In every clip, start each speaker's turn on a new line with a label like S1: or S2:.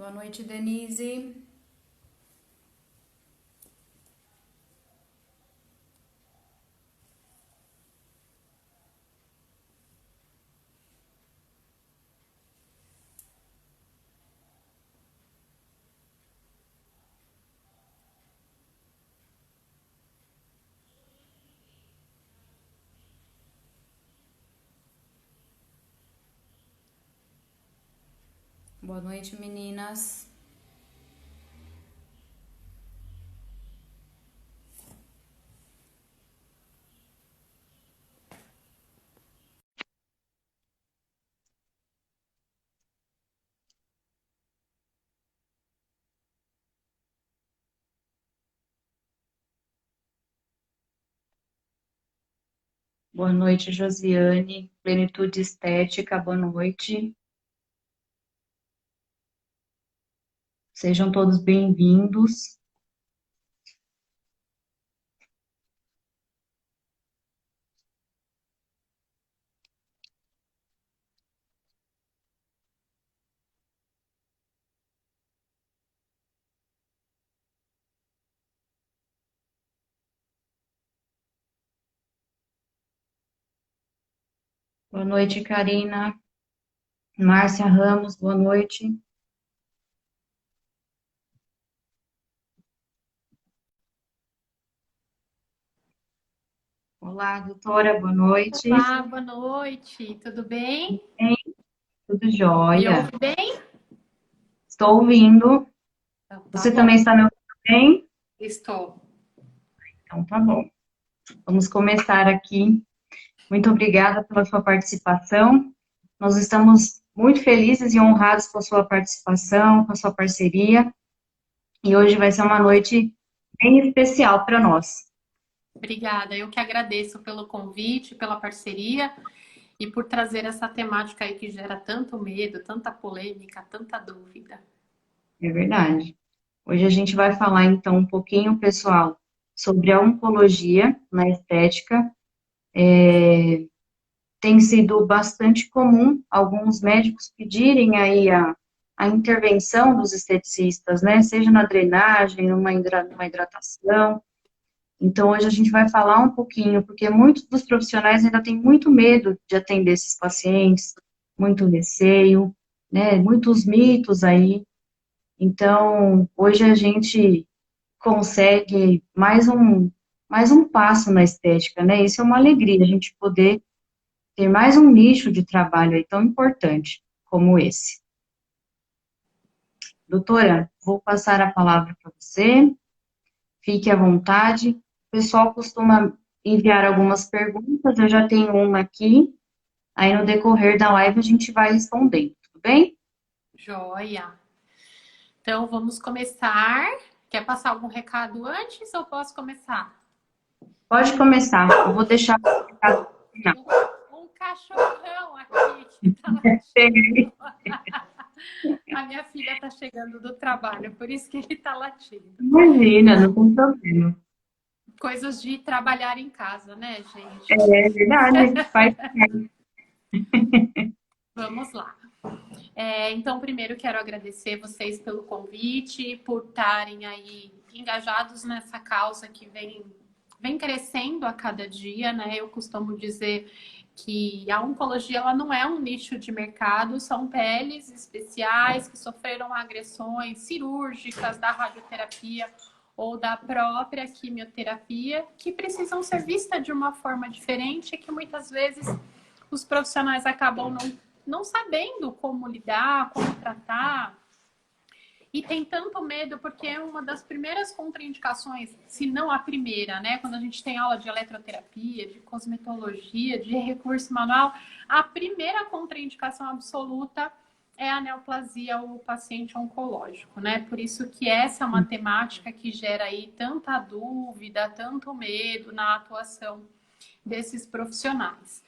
S1: Boa noite, Denise. Boa noite, meninas.
S2: Boa noite, Josiane. Plenitude Estética, boa noite. Sejam todos bem-vindos. Boa noite, Karina. Márcia Ramos, boa noite. Olá, doutora, boa noite.
S3: Olá, boa noite, tudo bem?
S2: Bem, tudo
S3: Me
S2: jóia.
S3: ouve bem?
S2: Estou ouvindo.
S3: Então, tá
S2: Você também
S3: bom,
S2: está me ouvindo bem?
S3: estou.
S2: Então, tá bom. Vamos começar aqui. Muito obrigada pela sua participação. Nós estamos muito felizes e honrados com a sua participação, com a sua parceria. E hoje vai ser uma noite bem especial para nós.
S3: Obrigada, eu que agradeço pelo convite, pela parceria e por trazer essa temática aí que gera tanto medo, tanta polêmica, tanta dúvida.
S2: É verdade. Hoje a gente vai falar então um pouquinho, pessoal, sobre a oncologia na estética. Tem sido bastante comum alguns médicos pedirem aí a intervenção dos esteticistas, né? Seja na drenagem, numa hidratação. Então, hoje a gente vai falar um pouquinho, porque muitos dos profissionais ainda têm muito medo de atender esses pacientes, muito receio, né? Muitos mitos aí. Então, hoje a gente consegue mais um passo na estética, né? Isso é uma alegria, a gente poder ter mais um nicho de trabalho aí tão importante como esse. Doutora, vou passar a palavra para você, fique à vontade. O pessoal costuma enviar algumas perguntas, eu já tenho uma aqui, aí no decorrer da live a gente vai respondendo, tudo bem?
S3: Joia! Então vamos começar. Quer passar algum recado antes ou posso começar?
S2: Pode começar, eu vou deixar o recado no final.
S3: Um cachorrão aqui que tá latindo. A minha filha tá chegando do trabalho, por isso que ele tá latindo.
S2: Imagina, não tem problema.
S3: Coisas de trabalhar em casa, né, gente?
S2: É verdade, faz.
S3: Vamos lá. Então, primeiro quero agradecer vocês pelo convite, por estarem aí engajados nessa causa que vem crescendo a cada dia, né? Eu costumo dizer que a oncologia ela não é um nicho de mercado, são peles especiais que sofreram agressões cirúrgicas da radioterapia ou da própria quimioterapia, que precisam ser vistas de uma forma diferente e que muitas vezes os profissionais acabam não sabendo como lidar, como tratar. E tem tanto medo porque é uma das primeiras contraindicações, se não a primeira, né? Quando a gente tem aula de eletroterapia, de cosmetologia, de recurso manual, a primeira contraindicação absoluta é a neoplasia ou o paciente oncológico, né? Por isso que essa é uma temática que gera aí tanta dúvida, tanto medo na atuação desses profissionais.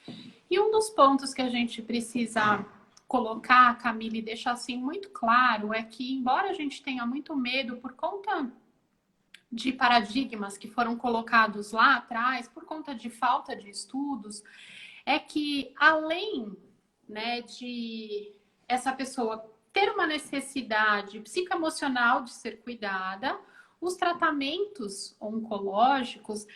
S3: E um dos pontos que a gente precisa colocar, Camille, e deixar assim muito claro é que, embora a gente tenha muito medo por conta de paradigmas que foram colocados lá atrás, por conta de falta de estudos, é que além, né, de essa pessoa ter uma necessidade psicoemocional de ser cuidada, os tratamentos oncológicos,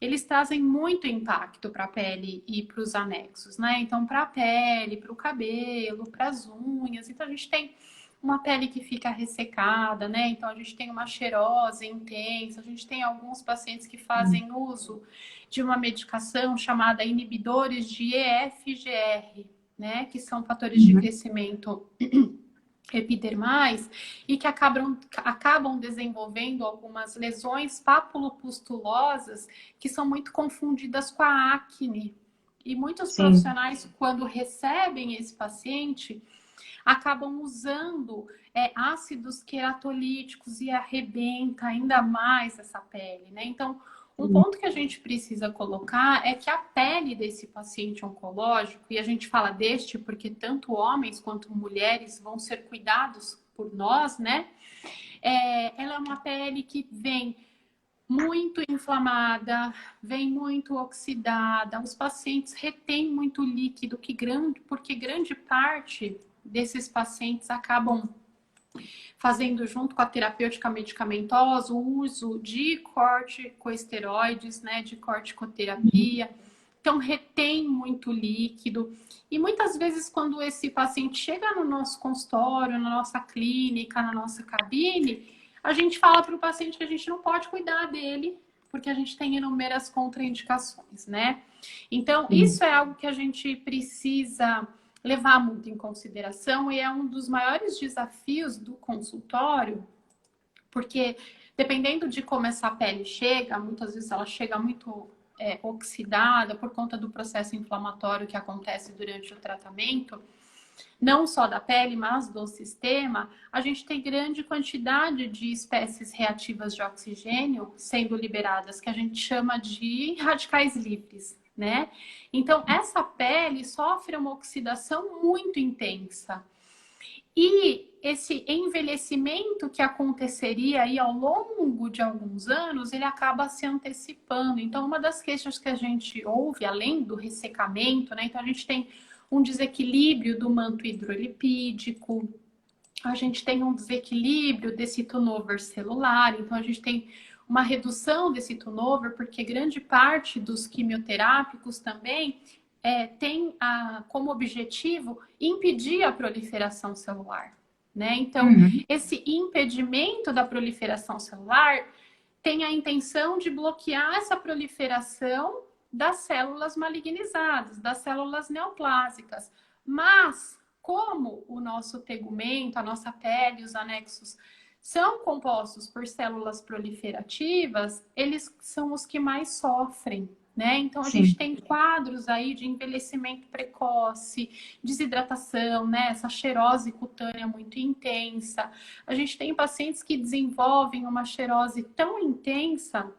S3: eles trazem muito impacto para a pele e para os anexos, né? Então, para a pele, para o cabelo, para as unhas. Então, a gente tem uma pele que fica ressecada, né? Então, a gente tem uma cheirose intensa. A gente tem alguns pacientes que fazem uso de uma medicação chamada inibidores de EFGR, né? Que são fatores de crescimento epidermais e que acabam desenvolvendo algumas lesões papulopustulosas que são muito confundidas com a acne. E muitos profissionais, quando recebem esse paciente, acabam usando ácidos queratolíticos e arrebenta ainda mais essa pele, né? Então, um ponto que a gente precisa colocar é que a pele desse paciente oncológico, e a gente fala deste porque tanto homens quanto mulheres vão ser cuidados por nós, né? Ela é uma pele que vem muito inflamada, vem muito oxidada, os pacientes retêm muito líquido, porque grande parte desses pacientes acabam fazendo junto com a terapêutica medicamentosa o uso de corticosteroides, né, de corticoterapia. Então, retém muito líquido. E muitas vezes, quando esse paciente chega no nosso consultório, na nossa clínica, na nossa cabine, a gente fala para o paciente que a gente não pode cuidar dele, porque a gente tem inúmeras contraindicações, né? Então, isso é algo que a gente precisa levar muito em consideração e é um dos maiores desafios do consultório, porque dependendo de como essa pele chega, muitas vezes ela chega muito oxidada por conta do processo inflamatório que acontece durante o tratamento, não só da pele, mas do sistema, a gente tem grande quantidade de espécies reativas de oxigênio sendo liberadas, que a gente chama de radicais livres, né? Então, essa pele sofre uma oxidação muito intensa. E esse envelhecimento que aconteceria aí ao longo de alguns anos, ele acaba se antecipando. Então, uma das queixas que a gente ouve, além do ressecamento, né? Então, a gente tem um desequilíbrio do manto hidrolipídico, a gente tem um desequilíbrio desse turnover celular, então a gente tem uma redução desse turnover, porque grande parte dos quimioterápicos também tem como objetivo impedir a proliferação celular, né? Então, esse impedimento da proliferação celular tem a intenção de bloquear essa proliferação das células malignizadas, das células neoplásicas. Mas, como o nosso tegumento, a nossa pele, os anexos são compostos por células proliferativas, eles são os que mais sofrem, né? Então, a gente tem quadros aí de envelhecimento precoce, desidratação, né? Essa cheirose cutânea muito intensa. A gente tem pacientes que desenvolvem uma cheirose tão intensa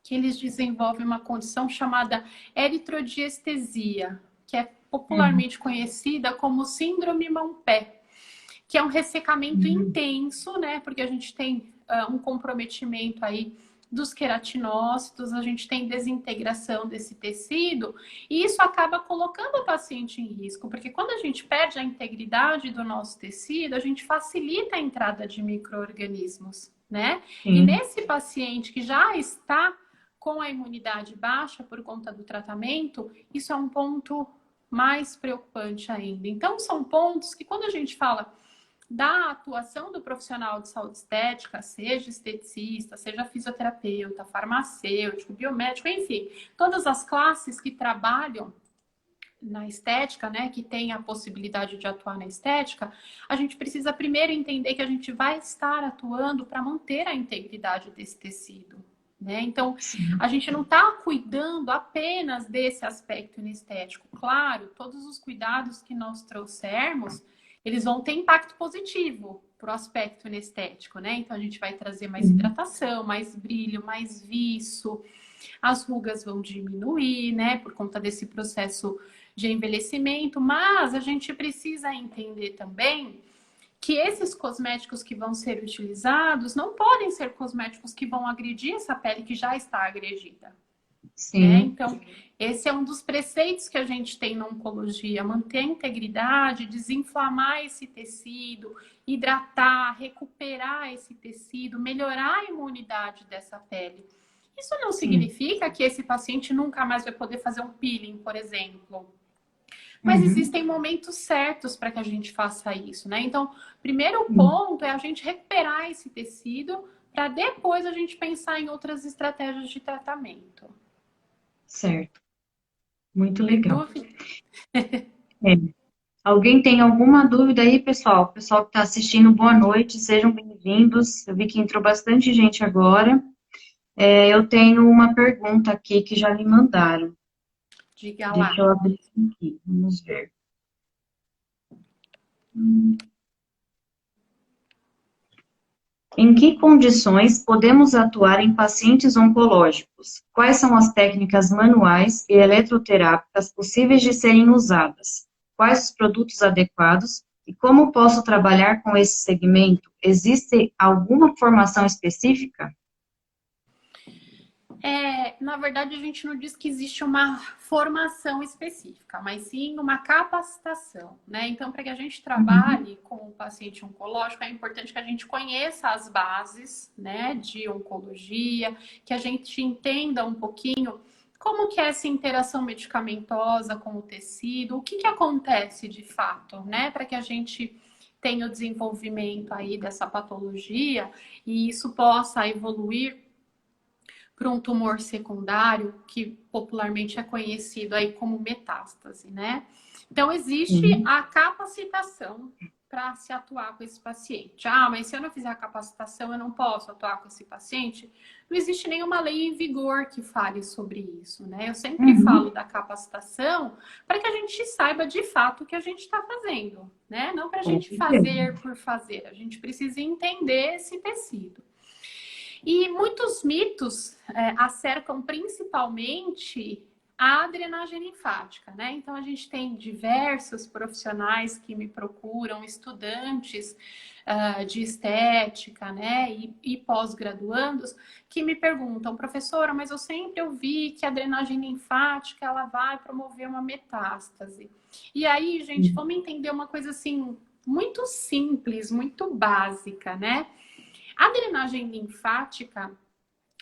S3: que eles desenvolvem uma condição chamada eritrodierestesia, que é popularmente conhecida como síndrome mão-pé, que é um ressecamento intenso, né? Porque a gente tem um comprometimento aí dos queratinócitos, a gente tem desintegração desse tecido, e isso acaba colocando o paciente em risco, porque quando a gente perde a integridade do nosso tecido, a gente facilita a entrada de micro-organismos, né? E nesse paciente que já está com a imunidade baixa por conta do tratamento, isso é um ponto mais preocupante ainda. Então, são pontos que quando a gente fala da atuação do profissional de saúde estética, seja esteticista, seja fisioterapeuta, farmacêutico, biomédico, enfim, todas as classes que trabalham na estética, né, que tem a possibilidade de atuar na estética, a gente precisa primeiro entender que a gente vai estar atuando para manter a integridade desse tecido, né? Então, a gente não está cuidando apenas desse aspecto estético. Claro, todos os cuidados que nós trouxermos, eles vão ter impacto positivo para o aspecto estético, né? Então, a gente vai trazer mais hidratação, mais brilho, mais viço, as rugas vão diminuir, né? Por conta desse processo de envelhecimento, mas a gente precisa entender também que esses cosméticos que vão ser utilizados não podem ser cosméticos que vão agredir essa pele que já está agredida, né?
S2: Sim,
S3: Então, esse é um dos preceitos que a gente tem na oncologia, manter a integridade, desinflamar esse tecido, hidratar, recuperar esse tecido, melhorar a imunidade dessa pele. Isso não
S2: sim.
S3: significa que esse paciente nunca mais vai poder fazer um peeling, por exemplo. Mas
S2: Uhum.
S3: existem momentos certos para que a gente faça isso, né? Então, primeiro
S2: Sim,
S3: ponto é a gente recuperar esse tecido para depois a gente pensar em outras estratégias de tratamento.
S2: certo. Muito legal.
S3: Dúvida?
S2: É. Alguém tem alguma dúvida aí, pessoal? Pessoal que está assistindo, boa noite, sejam bem-vindos. Eu vi que entrou bastante gente agora. Eu tenho uma pergunta aqui que já me mandaram.
S3: Diga
S2: Deixa
S3: lá.
S2: eu abrir aqui, vamos ver. Em que condições podemos atuar em pacientes oncológicos? Quais são as técnicas manuais e eletroterápicas possíveis de serem usadas? Quais os produtos adequados? E como posso trabalhar com esse segmento? Existe alguma formação específica?
S3: Na verdade, a gente não diz que existe uma formação específica, mas sim uma capacitação, né? Então, para que a gente
S2: Uhum,
S3: trabalhe com o paciente oncológico, é importante que a gente conheça as bases, né, de oncologia, que a gente entenda um pouquinho como que é essa interação medicamentosa com o tecido, o que que acontece de fato, né, para que a gente tenha o desenvolvimento aí dessa patologia e isso possa evoluir para um tumor secundário, que popularmente é conhecido aí como metástase, né? Então, existe
S2: sim,
S3: a capacitação para se atuar com esse paciente. Ah, mas se eu não fizer a capacitação, eu não posso atuar com esse paciente? Não existe nenhuma lei em vigor que fale sobre isso, né? Eu sempre falo
S2: uhum,
S3: da capacitação para que a gente saiba de fato o que a gente está fazendo, né? Não para a
S2: com
S3: gente
S2: certeza.
S3: fazer por fazer, a gente precisa entender esse tecido. E muitos mitos acercam principalmente a drenagem linfática, né? Então a gente tem diversos profissionais que me procuram, estudantes de estética, né? E pós-graduandos que me perguntam, professora, mas eu sempre ouvi que a drenagem linfática ela vai promover uma metástase. E aí, gente, vamos entender uma coisa assim muito simples, muito básica, né? A drenagem linfática,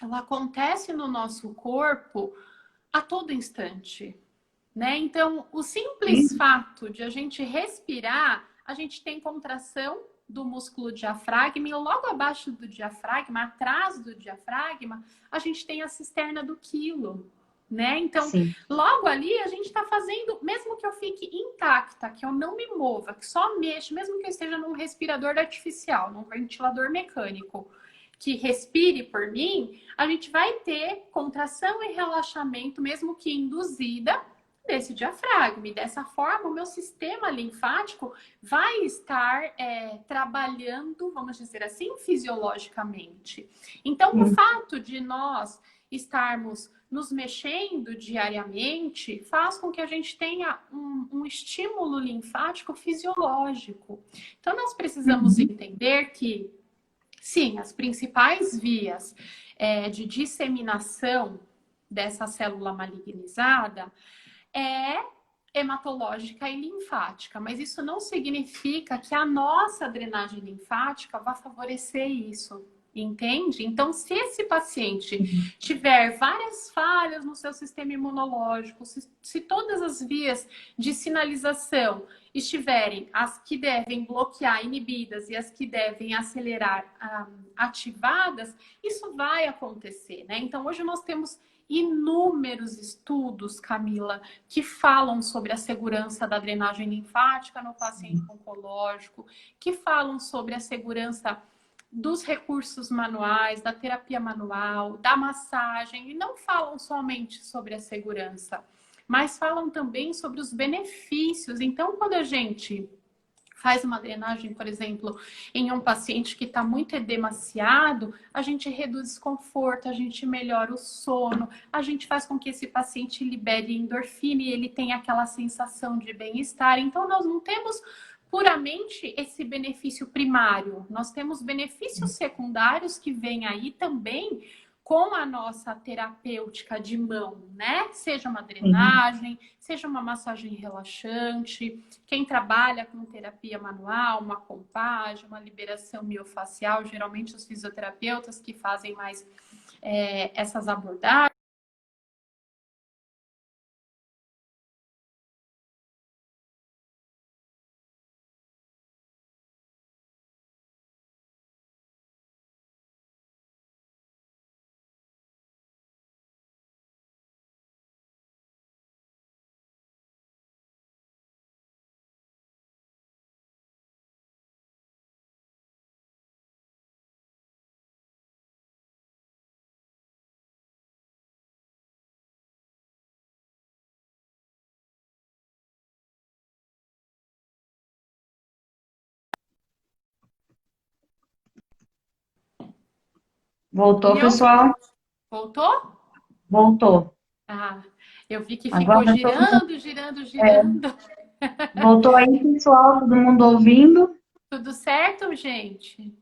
S3: ela acontece no nosso corpo a todo instante, né? Então, o simples
S2: Sim,
S3: fato de a gente respirar, a gente tem contração do músculo diafragma e logo abaixo do diafragma, atrás do diafragma, a gente tem a cisterna do quilo, né? Então,
S2: sim,
S3: logo ali a gente está fazendo, mesmo que eu fique intacta, que eu não me mova, que só mexa, mesmo que eu esteja num respirador artificial, num ventilador mecânico, que respire por mim, a gente vai ter contração e relaxamento, mesmo que induzida, desse diafragma. E dessa forma, o meu sistema linfático vai estar trabalhando, vamos dizer assim, fisiologicamente. Então, o
S2: sim,
S3: fato de nós estarmos nos mexendo diariamente faz com que a gente tenha um estímulo linfático fisiológico. Então, nós precisamos
S2: uhum,
S3: entender que, sim, as principais vias de disseminação dessa célula malignizada é hematológica e linfática, mas isso não significa que a nossa drenagem linfática vá favorecer isso. Entende? Então, se esse paciente
S2: sim,
S3: tiver várias falhas no seu sistema imunológico, se todas as vias de sinalização estiverem as que devem bloquear inibidas e as que devem acelerar ativadas, isso vai acontecer, né? Então, hoje nós temos inúmeros estudos, Camila, que falam sobre a segurança da drenagem linfática no paciente oncológico, que falam sobre a segurança dos recursos manuais, da terapia manual, da massagem, e não falam somente sobre a segurança, mas falam também sobre os benefícios. Então, quando a gente faz uma drenagem, por exemplo, em um paciente que está muito edemaciado, a gente reduz desconforto, a gente melhora o sono, a gente faz com que esse paciente libere endorfina e ele tenha aquela sensação de bem-estar. Então, nós não temos puramente esse benefício primário, nós temos benefícios secundários que vêm aí também com a nossa terapêutica de mão, né? Seja uma drenagem, seja uma massagem relaxante. Quem trabalha com terapia manual, uma pompagem, uma liberação miofacial, geralmente os fisioterapeutas que fazem mais essas abordagens.
S2: Voltou,
S3: Me ouve?
S2: pessoal?
S3: Voltou?
S2: Voltou.
S3: Ah, eu vi que ficou
S2: Agora todo mundo,
S3: girando, girando, girando.
S2: voltou aí, pessoal, todo mundo ouvindo?
S3: Tudo certo, gente?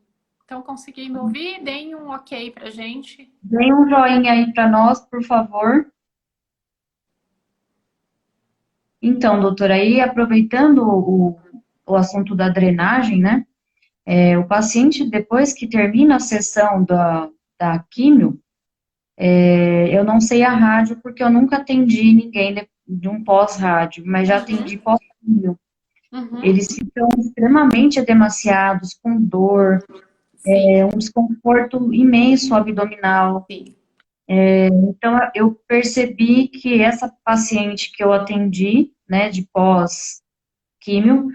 S3: Então, consegui me ouvir? Deem um ok pra gente.
S2: Dê um joinha aí para nós, por favor. Então, doutora, aí aproveitando o assunto da drenagem, né? O paciente, depois que termina a sessão da químio, eu não sei a rádio, porque eu nunca atendi ninguém de um pós-rádio, mas já atendi
S3: Uhum,
S2: pós-químio.
S3: uhum,
S2: Eles ficam extremamente edemaciados, com dor,
S3: sim,
S2: um desconforto imenso abdominal.
S3: sim.
S2: Então, eu percebi que essa paciente que eu atendi, né, de pós-químio,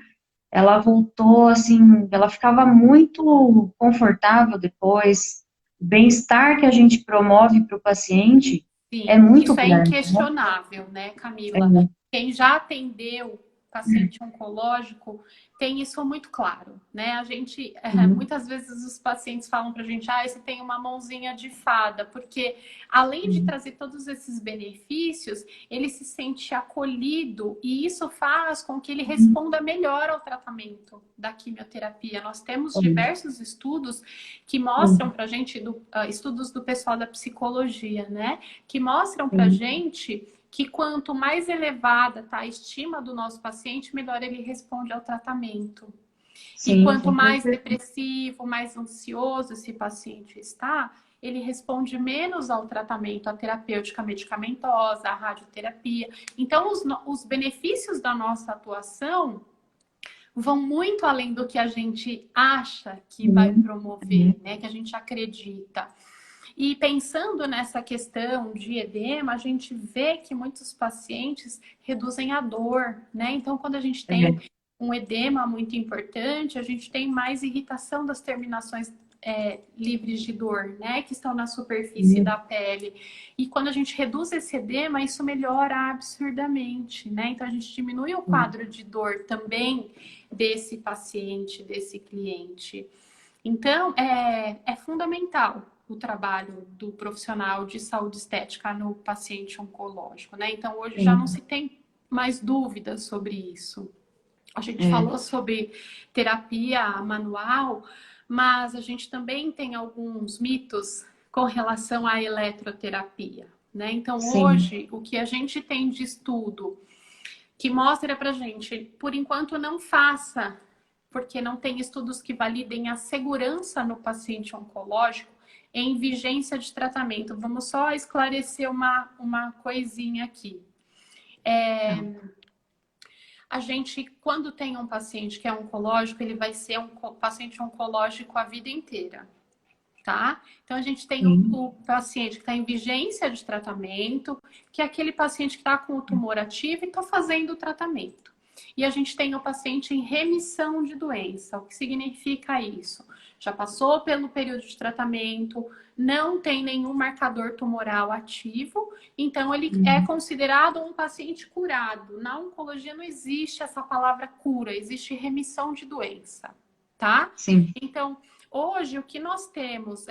S2: ela voltou, assim, ela ficava muito confortável depois. O bem-estar que a gente promove para o paciente é
S3: Sim,
S2: muito
S3: isso é
S2: grande, né?
S3: inquestionável, né, Camila? Quem já atendeu paciente oncológico tem isso muito claro, né? A gente,
S2: Sim,
S3: muitas vezes os pacientes falam pra gente, ah, você tem uma mãozinha de fada, porque além de
S2: sim,
S3: trazer todos esses benefícios, ele se sente acolhido e isso faz com que ele responda melhor ao tratamento da quimioterapia. Nós temos
S2: sim,
S3: diversos estudos que mostram
S2: sim,
S3: pra gente, estudos do pessoal da psicologia, né? Que mostram pra
S2: sim,
S3: gente que quanto mais elevada tá a estima do nosso paciente, melhor ele responde ao tratamento. E
S2: sim,
S3: quanto
S2: com
S3: mais
S2: certeza.
S3: depressivo, mais ansioso esse paciente está, ele responde menos ao tratamento, à terapêutica medicamentosa, à radioterapia. Então, os benefícios da nossa atuação vão muito além do que a gente acha que vai
S2: Sim, sim,
S3: promover, né? Que a gente acredita. E pensando nessa questão de edema, a gente vê que muitos pacientes reduzem a dor, né? Então, quando a gente tem
S2: é,
S3: um edema muito importante, a gente tem mais irritação das terminações livres de dor, né? Que estão na superfície
S2: sim,
S3: da pele. E quando a gente reduz esse edema, isso melhora absurdamente, né? Então, a gente diminui o
S2: sim,
S3: quadro de dor também desse paciente, desse cliente. Então, é fundamental o trabalho do profissional de saúde estética no paciente oncológico, né? Então, hoje já não
S2: sim,
S3: se tem mais dúvidas sobre isso. A gente
S2: é,
S3: falou sobre terapia manual, mas a gente também tem alguns mitos com relação à eletroterapia, né? Então,
S2: sim,
S3: hoje, o que a gente tem de estudo que mostra pra gente, por enquanto não faça, porque não tem estudos que validem a segurança no paciente oncológico em vigência de tratamento. Vamos só esclarecer uma coisinha aqui.
S2: tá,
S3: A gente, quando tem um paciente que é oncológico, ele vai ser um paciente oncológico a vida inteira, tá? Então, a gente tem
S2: sim,
S3: o paciente que está em vigência de tratamento, que é aquele paciente que está com o tumor ativo e está fazendo o tratamento. E a gente tem o paciente em remissão de doença. O que significa isso? Já passou pelo período de tratamento, não tem nenhum marcador tumoral ativo, então ele é
S2: uhum,
S3: considerado um paciente curado. Na oncologia não existe essa palavra cura, existe remissão de doença, tá?
S2: sim,
S3: Então, hoje, o que nós temos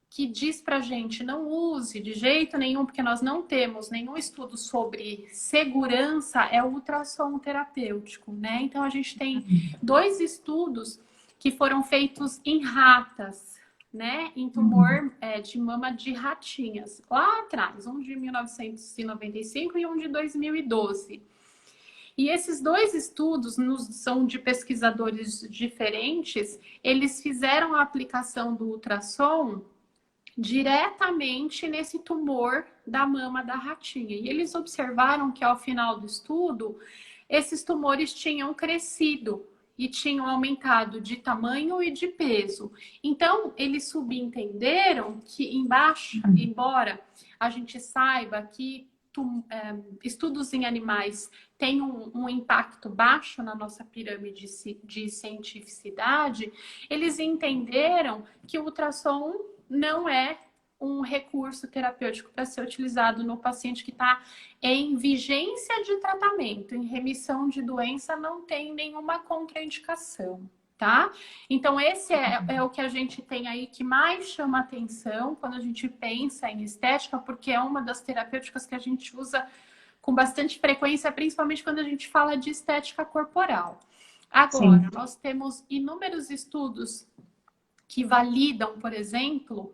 S3: que diz pra gente não use de jeito nenhum, porque nós não temos nenhum estudo sobre segurança, é o ultrassom terapêutico, né? Então, a gente tem dois estudos que foram feitos em ratas, né, em tumor de mama de ratinhas, lá atrás, um de 1995 e um de 2012. E esses dois estudos são de pesquisadores diferentes, eles fizeram a aplicação do ultrassom diretamente nesse tumor da mama da ratinha. E eles observaram que ao final do estudo, esses tumores tinham crescido e tinham aumentado de tamanho e de peso. Então, eles subentenderam que embaixo, embora a gente saiba que estudos em animais têm um impacto baixo na nossa pirâmide de cientificidade, eles entenderam que o ultrassom não é um recurso terapêutico para ser utilizado no paciente que está em vigência de tratamento, em remissão de doença, não tem nenhuma contraindicação, tá? Então, esse é o que a gente tem aí que mais chama atenção quando a gente pensa em estética, porque é uma das terapêuticas que a gente usa com bastante frequência, principalmente quando a gente fala de estética corporal. Agora, nós temos inúmeros estudos que validam, por exemplo,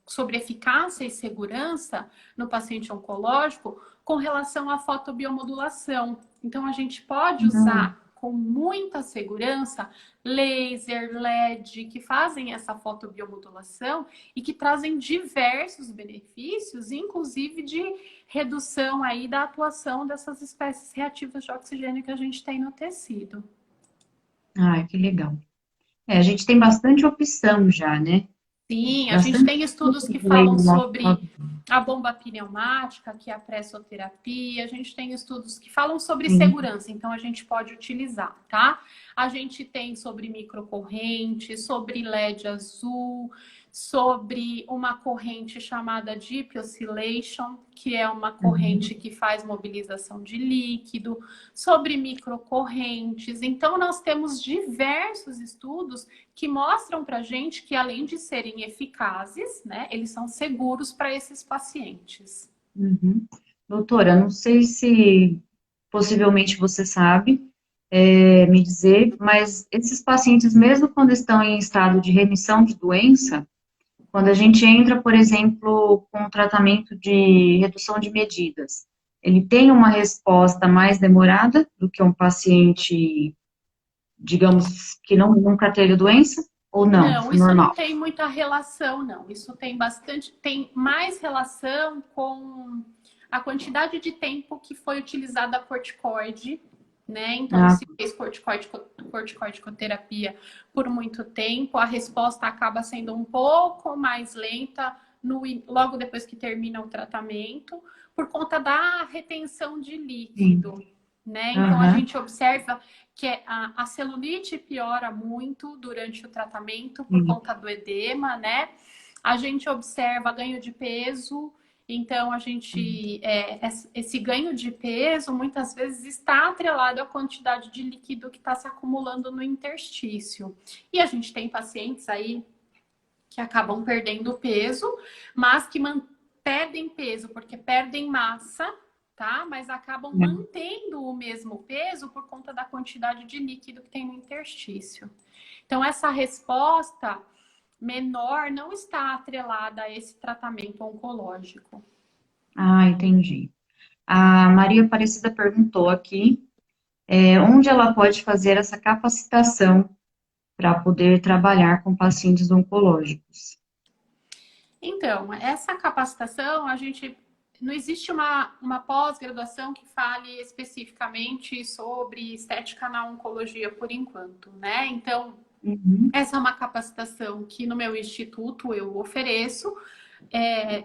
S3: sobre eficácia e segurança no paciente oncológico com relação à fotobiomodulação. Então, a gente pode usar com muita segurança laser, LED, que fazem essa fotobiomodulação e que trazem diversos benefícios, inclusive de redução aí da atuação dessas espécies reativas de oxigênio que a gente tem no tecido.
S2: Ah, que legal. A gente tem bastante opção já, né?
S3: Sim, a gente tem estudos que falam sobre a bomba pneumática, que é a pressoterapia, a gente tem estudos que falam sobre segurança, então a gente pode utilizar, tá? A gente tem sobre microcorrente, sobre LED azul, sobre uma corrente chamada Deep Oscillation, que é uma corrente que faz mobilização de líquido, sobre microcorrentes. Então, nós temos diversos estudos que mostram para a gente que, além de serem eficazes, né, eles são seguros para esses pacientes.
S2: Doutora, não sei se possivelmente você sabe me dizer, mas esses pacientes, mesmo quando estão em estado de remissão de doença, quando a gente entra, por exemplo, com um tratamento de redução de medidas, ele tem uma resposta mais demorada do que um paciente, digamos, que nunca teve doença, ou não?
S3: Não, isso normal? Não tem muita relação, não. Isso tem mais relação com a quantidade de tempo que foi utilizada a corticoide, né? Então, se fez corticoidoterapia por muito tempo, a resposta acaba sendo um pouco mais lenta logo depois que termina o tratamento, por conta da retenção de líquido, né? Então, a gente observa que a celulite piora muito durante o tratamento por conta do edema, né? A gente observa ganho de peso. Então, esse ganho de peso, muitas vezes, está atrelado à quantidade de líquido que está se acumulando no interstício. E a gente tem pacientes aí que acabam perdendo peso, mas que perdem peso porque perdem massa, tá? Mas acabam mantendo o mesmo peso por conta da quantidade de líquido que tem no interstício. Então, essa resposta menor não está atrelada a esse tratamento oncológico.
S2: Ah, entendi. A Maria Aparecida perguntou aqui onde ela pode fazer essa capacitação para poder trabalhar com pacientes oncológicos.
S3: Então, essa capacitação, não existe uma pós-graduação que fale especificamente sobre estética na oncologia por enquanto, né? Então, essa é uma capacitação que no meu instituto eu ofereço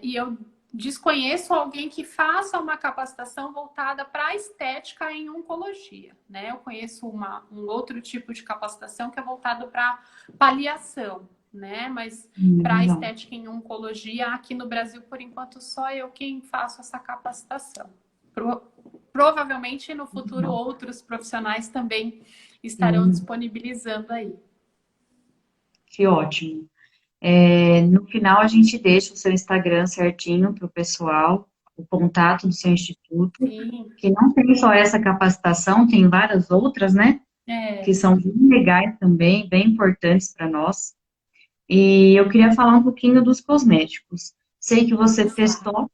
S3: e eu desconheço alguém que faça uma capacitação voltada para a estética em oncologia, né? Eu conheço um outro tipo de capacitação que é voltado para paliação, né? Mas para a estética em oncologia, aqui no Brasil, por enquanto, só eu quem faço essa capacitação. Provavelmente no futuro outros profissionais também estarão disponibilizando aí.
S2: Que ótimo. No final, a gente deixa o seu Instagram certinho para o pessoal, o contato do seu instituto, que não tem só essa capacitação, tem várias outras, né? Que são bem legais também, bem importantes para nós. E eu queria falar um pouquinho dos cosméticos. Sei que você
S3: Exato.
S2: testou,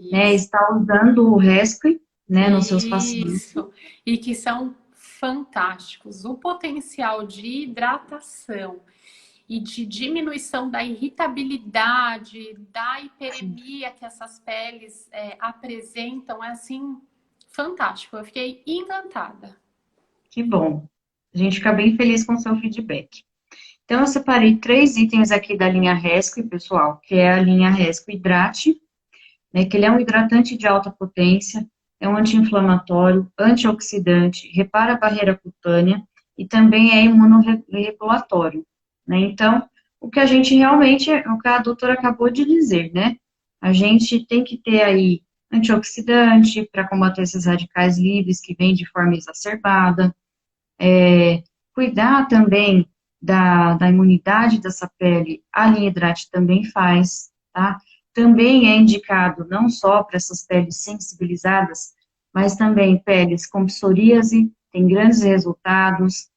S2: né,
S3: Isso.
S2: está usando o Rescue, né, nos seus pacientes.
S3: Isso. E que são fantásticos. O potencial de hidratação e de diminuição da irritabilidade, da hiperemia que essas peles apresentam é assim fantástico. Eu fiquei encantada.
S2: Que bom. A gente fica bem feliz com o seu feedback. Então, eu separei 3 itens aqui da linha Rescue, pessoal, que é a linha Rescue Hidrate, né, que ele é um hidratante de alta potência, é um anti-inflamatório, antioxidante, repara a barreira cutânea e também é imunorregulatório, né? Então, o que a gente realmente, o que a doutora acabou de dizer, né? A gente tem que ter aí antioxidante para combater esses radicais livres que vêm de forma exacerbada, cuidar também da imunidade dessa pele, a linha Hidrate também faz, tá? Também é indicado não só para essas peles sensibilizadas, mas também peles com psoríase, tem grandes resultados,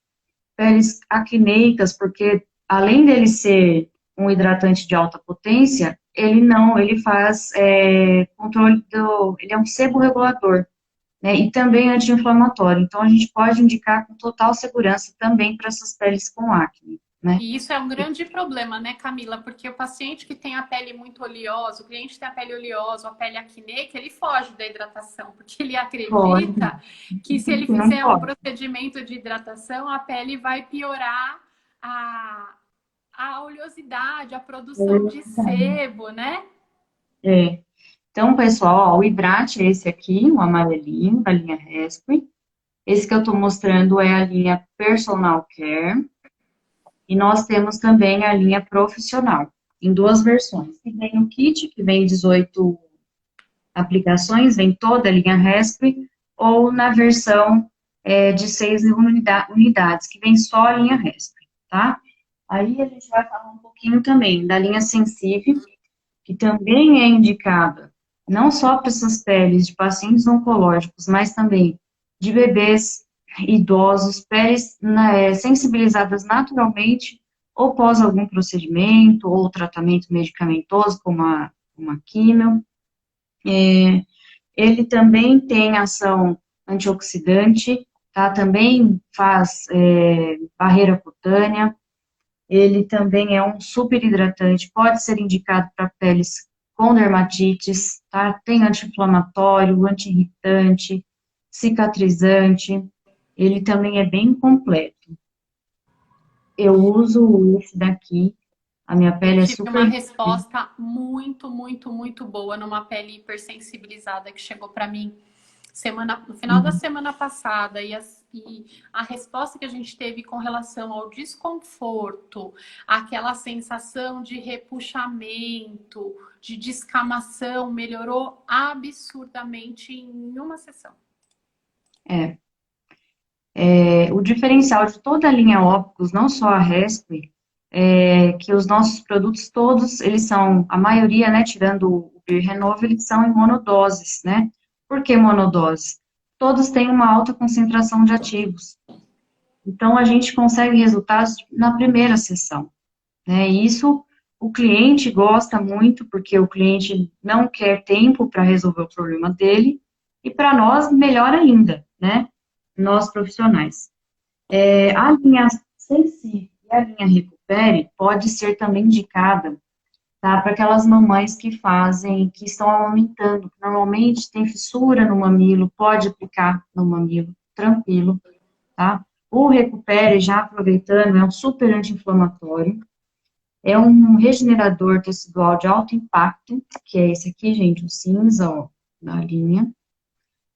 S2: peles acneicas, porque além dele ser um hidratante de alta potência, ele faz controle ele é um seborregulador, né, e também anti-inflamatório. Então, a gente pode indicar com total segurança também para essas peles com acne, né?
S3: E isso é um grande problema, né, Camila? Porque o paciente que tem a pele muito oleosa, o cliente que tem a pele oleosa, a pele acneica, ele foge da hidratação, porque ele
S2: Pode,
S3: acredita que se ele
S2: não
S3: fizer um
S2: pode.
S3: procedimento de hidratação, a pele vai piorar a, a oleosidade, a produção de sebo, né?
S2: É. Então, pessoal, ó, o Hidrate é esse aqui, o amarelinho, da linha Rescue. Esse que eu estou mostrando é a linha Personal Care. E nós temos também a linha Profissional, em 2 versões. Que vem o kit, que vem 18 aplicações, vem toda a linha Rescue, ou na versão de 6 unidades, que vem só a linha Rescue, tá? Aí a gente vai falar um pouquinho também da linha Sensive, que também é indicada não só para essas peles de pacientes oncológicos, mas também de bebês, idosos, peles sensibilizadas naturalmente ou pós algum procedimento ou tratamento medicamentoso, como uma quimio. Ele também tem ação antioxidante, tá? Também faz barreira cutânea. Ele também é um super hidratante, pode ser indicado para peles com dermatites, tá? Tem anti-inflamatório, anti-irritante, cicatrizante. Ele também é bem completo. Eu uso esse daqui, a minha
S3: Eu
S2: pele é
S3: tive uma
S2: super.
S3: resposta muito, muito, muito boa numa pele hipersensibilizada que chegou para mim no final da semana passada. E a resposta que a gente teve com relação ao desconforto, aquela sensação de repuxamento, de descamação, melhorou absurdamente em uma sessão.
S2: O diferencial de toda a linha Ópticos, não só a Resp, é que os nossos produtos todos, eles são, a maioria, né, tirando o Renova, eles são em monodoses, né? Por que monodose? Todos têm uma alta concentração de ativos. Então, a gente consegue resultados na primeira sessão, né? E isso o cliente gosta muito, porque o cliente não quer tempo para resolver o problema dele, e para nós, melhor ainda, né? Nós profissionais. A linha Sensi e a linha Recupere pode ser também indicada, tá, para aquelas mamães que estão amamentando, que normalmente tem fissura no mamilo, pode aplicar no mamilo, tranquilo, tá? O Recupere, já aproveitando, é um super anti-inflamatório, é um regenerador tecidual de alto impacto, que é esse aqui, gente, o cinza, ó, da linha.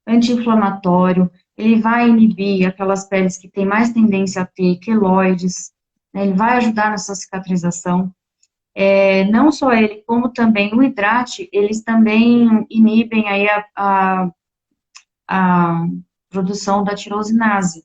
S2: Anti-inflamatório, ele vai inibir aquelas peles que têm mais tendência a ter queloides, né, ele vai ajudar nessa cicatrização. Não só ele, como também o Hidrate, eles também inibem aí a produção da tirosinase.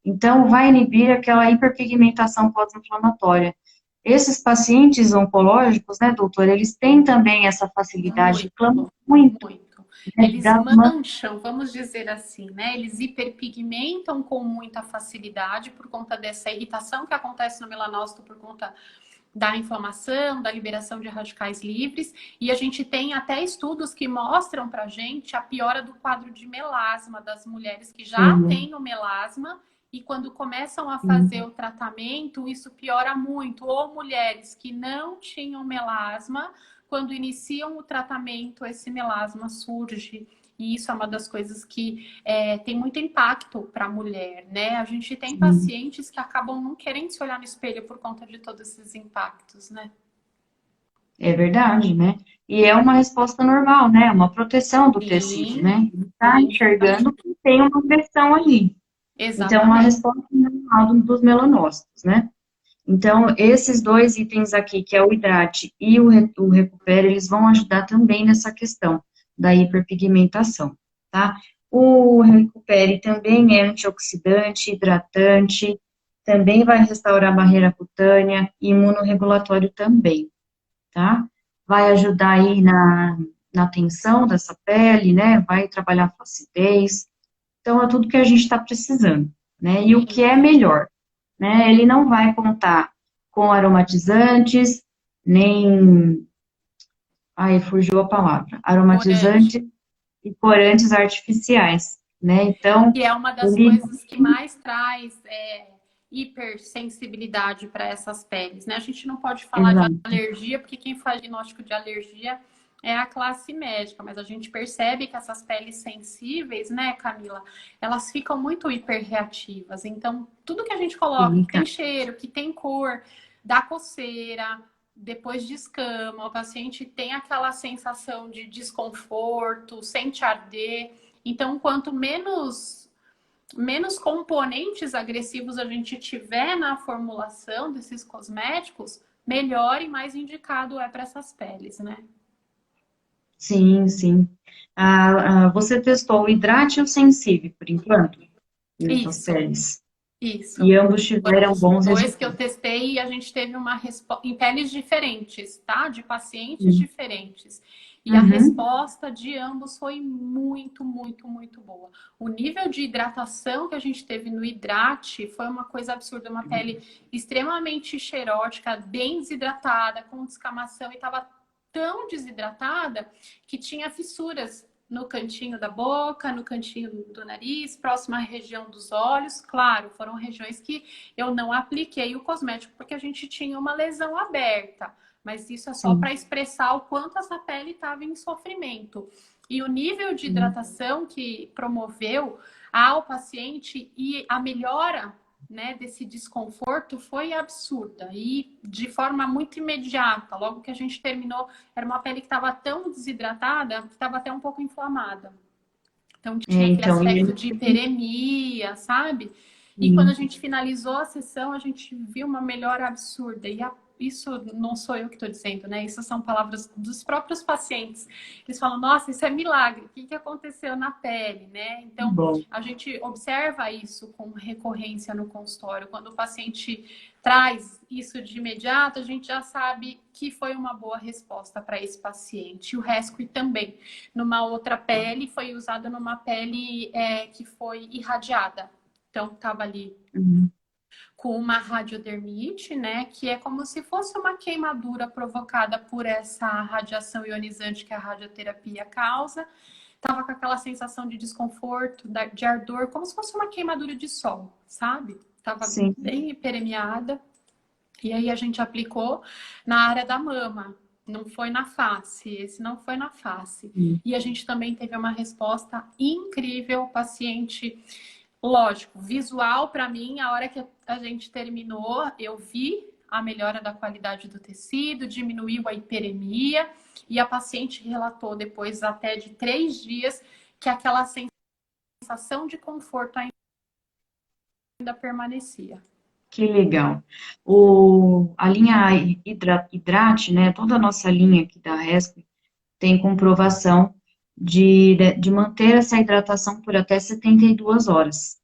S2: Então, vai inibir aquela hiperpigmentação pós-inflamatória. Esses pacientes oncológicos, né, doutor, eles têm também essa facilidade, reclamam muito,
S3: Muito.
S2: né,
S3: Eles mancham, vamos dizer assim, né? Eles hiperpigmentam com muita facilidade por conta dessa irritação que acontece no melanócito por conta da inflamação, da liberação de radicais livres, e a gente tem até estudos que mostram pra gente a piora do quadro de melasma das mulheres que já
S2: Sim,
S3: têm o melasma e quando começam a fazer
S2: sim,
S3: o tratamento, isso piora muito. Ou mulheres que não tinham melasma, quando iniciam o tratamento, esse melasma surge. E isso é uma das coisas que tem muito impacto para a mulher, né? A gente tem
S2: sim.
S3: pacientes que acabam não querendo se olhar no espelho por conta de todos esses impactos, né?
S2: É verdade, né? E é uma resposta normal, né? Uma proteção do tecido,
S3: Sim,
S2: né? Ele está
S3: sim,
S2: enxergando que tem uma agressão ali. Então, é uma
S3: exatamente.
S2: resposta normal dos melanócitos, né? Então, esses dois itens aqui, que é o hidrate e o recupera, eles vão ajudar também nessa questão da hiperpigmentação, tá? O recupere também é antioxidante, hidratante, também vai restaurar a barreira cutânea e imunorregulatório também, tá? Vai ajudar aí na tensão dessa pele, né? Vai trabalhar a flacidez. Então, é tudo que a gente está precisando, né? E o que é
S3: Sim,
S2: melhor, né? Ele não vai contar com aromatizantes, nem. Ai, fugiu a palavra.
S3: corante.
S2: Aromatizantes e corantes artificiais, né? Então,
S3: Que é uma das
S2: ele.
S3: coisas que mais traz hipersensibilidade para essas peles, né? A gente não pode falar de
S2: Exato.
S3: alergia, porque quem faz diagnóstico de alergia é a classe médica, mas a gente percebe que essas peles sensíveis, né, Camila, elas ficam muito hiperreativas. Então, tudo que a gente coloca, que
S2: Fica.
S3: tem cheiro, que tem cor, dá coceira, depois de escama, o paciente tem aquela sensação de desconforto, sente arder. Então, quanto menos componentes agressivos a gente tiver na formulação desses cosméticos, melhor e mais indicado é para essas peles, né?
S2: Sim, sim. Você testou o hidrate e o sensível, por enquanto, nessas
S3: Isso,
S2: peles.
S3: isso.
S2: E ambos
S3: Foram
S2: tiveram
S3: os
S2: bons
S3: dois que eu
S2: resultados.
S3: testei e a gente teve uma resposta em peles diferentes, tá? De pacientes
S2: Sim.
S3: diferentes. E a
S2: Uhum.
S3: resposta de ambos foi muito, muito, muito boa. O nível de hidratação que a gente teve no hidrate foi uma coisa absurda. Uma pele extremamente xerótica, bem desidratada, com descamação e estava tão desidratada que tinha fissuras no cantinho da boca, no cantinho do nariz, próxima à região dos olhos. Claro, foram regiões que eu não apliquei o cosmético porque a gente tinha uma lesão aberta, mas isso é só
S2: Sim.
S3: para expressar o quanto essa pele estava em sofrimento. E o nível de
S2: Sim.
S3: hidratação que promoveu ao paciente e a melhora, né, desse desconforto foi absurda e de forma muito imediata. Logo que a gente terminou, era uma pele que estava tão desidratada que estava até um pouco inflamada. Então tinha aquele
S2: Então,
S3: aspecto de hiperemia, sabe? E quando a gente finalizou a sessão, a gente viu uma melhora absurda. Isso não sou eu que estou dizendo, né? Isso são palavras dos próprios pacientes. Eles falam, nossa, isso é milagre. O que que aconteceu na pele, né? Então,
S2: bom.
S3: a gente observa isso com recorrência no consultório. Quando o paciente traz isso de imediato, a gente já sabe que foi uma boa resposta para esse paciente. E o Rescue também numa outra pele, foi usada numa pele que foi irradiada. Então, estava ali
S2: Uhum.
S3: com uma radiodermite, né? Que é como se fosse uma queimadura provocada por essa radiação ionizante que a radioterapia causa. Tava com aquela sensação de desconforto, de ardor, como se fosse uma queimadura de sol, sabe? Tava
S2: Sim.
S3: bem hiperemiada. E aí a gente aplicou na área da mama, não foi na face, esse não foi na face.
S2: Sim.
S3: E a gente também teve uma resposta incrível, paciente, lógico, visual para mim, a hora que a gente terminou, eu vi a melhora da qualidade do tecido, diminuiu a hiperemia, e a paciente relatou depois até de 3 dias que aquela sensação de conforto ainda permanecia.
S2: Que legal. A linha Hidrate, né? Toda a nossa linha aqui da Rescue tem comprovação de manter essa hidratação por até 72 horas.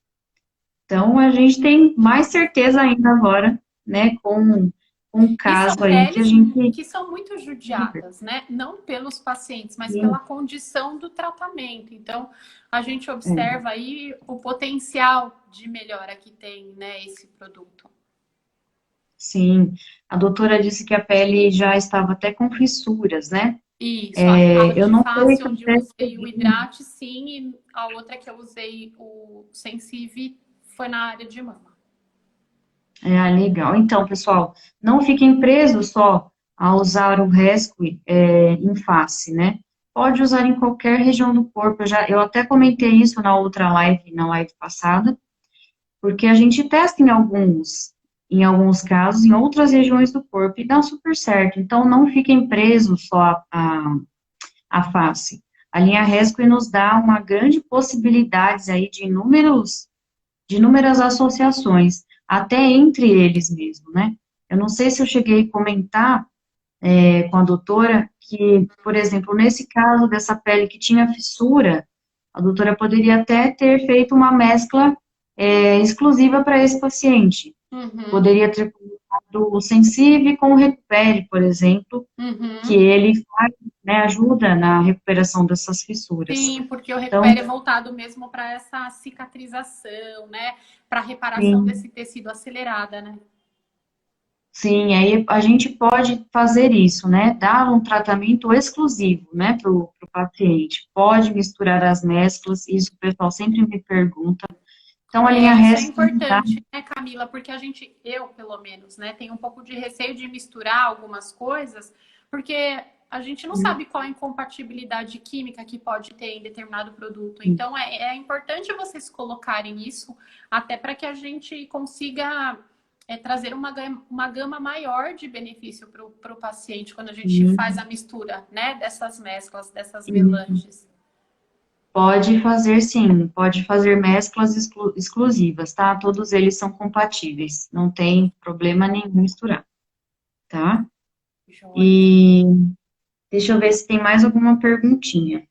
S2: Então, a gente tem mais certeza ainda agora, né? Com um
S3: E são
S2: caso aí que a
S3: peles
S2: gente.
S3: que são muito judiadas, né? Não pelos pacientes, mas
S2: Sim,
S3: pela condição do tratamento. Então, a gente
S2: é,
S3: observa aí o potencial de melhora que tem, né, esse produto.
S2: sim. A doutora disse que a pele já estava até com fissuras, né?
S3: Isso, a
S2: Eu
S3: parte
S2: não sei
S3: fácil
S2: se
S3: onde eu
S2: até
S3: usei o Hidrate, sim, e a outra que eu usei o Sensive foi na área de mama.
S2: legal. Então, pessoal, não fiquem presos só a usar o Rescue em face, né? Pode usar em qualquer região do corpo. Eu até comentei isso na outra live, na live passada, porque a gente testa em alguns casos, em outras regiões do corpo e dá super certo. Então, não fiquem presos só a face. A linha Rescue nos dá uma grande possibilidade aí de inúmeras associações, até entre eles mesmo, né? Eu não sei se eu cheguei a comentar com a doutora que, por exemplo, nesse caso dessa pele que tinha fissura, a doutora poderia até ter feito uma mescla exclusiva para esse paciente.
S3: Uhum,
S2: Poderia ter colocado o Sensive com o Recupere, por exemplo, que
S3: uhum.
S2: ele faz, né, ajuda na recuperação dessas fissuras.
S3: Sim, porque o
S2: Então,
S3: Recupere é voltado mesmo para essa cicatrização, né? Para reparação
S2: sim,
S3: desse tecido acelerada, né?
S2: sim, aí a gente pode fazer isso, né? Dar um tratamento exclusivo, né, para o paciente. Pode misturar as mesclas, isso o pessoal sempre me pergunta. Então, a linha
S3: Isso é
S2: Rescue dá.
S3: importante, né, Camila? Porque eu pelo menos, né, tenho um pouco de receio de misturar algumas coisas, porque a gente não sabe qual a incompatibilidade química que pode ter em determinado produto. Então, é importante vocês colocarem isso, até para que a gente consiga trazer uma gama maior de benefício para o paciente quando a gente faz a mistura, né, dessas mesclas, dessas melanges.
S2: Pode fazer sim, pode fazer mesclas exclusivas, tá? Todos eles são compatíveis, não tem problema nenhum misturar, tá?
S3: Joia.
S2: E deixa eu ver se tem mais alguma perguntinha.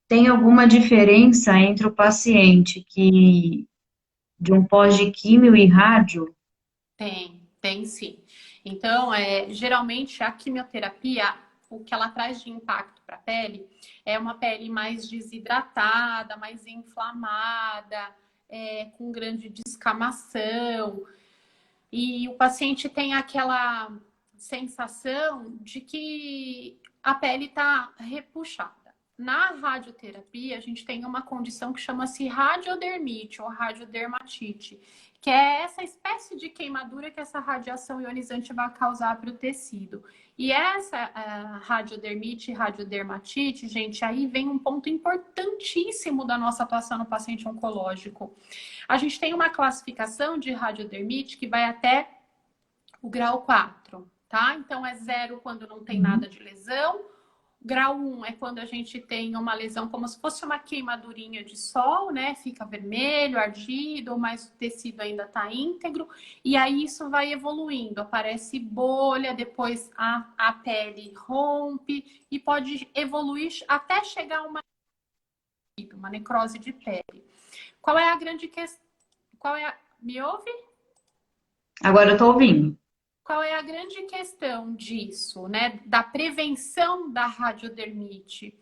S2: Tem alguma diferença entre o paciente que de um pós de químio e rádio?
S3: Tem sim. Então, geralmente a quimioterapia, o que ela traz de impacto para a pele é uma pele mais desidratada, mais inflamada, com grande descamação. E o paciente tem aquela sensação de que a pele está repuxada. Na radioterapia, a gente tem uma condição que chama-se radiodermite ou radiodermatite, que é essa espécie de queimadura que essa radiação ionizante vai causar para o tecido. E essa radiodermite e radiodermatite, gente, aí vem um ponto importantíssimo da nossa atuação no paciente oncológico. A gente tem uma classificação de radiodermite que vai até o grau 4, tá? Então é 0 quando não tem nada de lesão. Grau 1 é quando a gente tem uma lesão como se fosse uma queimadurinha de sol, né? Fica vermelho, ardido, mas o tecido ainda está íntegro. E aí isso vai evoluindo. Aparece bolha, depois a pele rompe e pode evoluir até chegar a uma necrose de pele. Qual é a grande questão? Me ouve?
S2: Agora eu tô ouvindo.
S3: Qual é a grande questão disso, né? Da prevenção da radiodermite?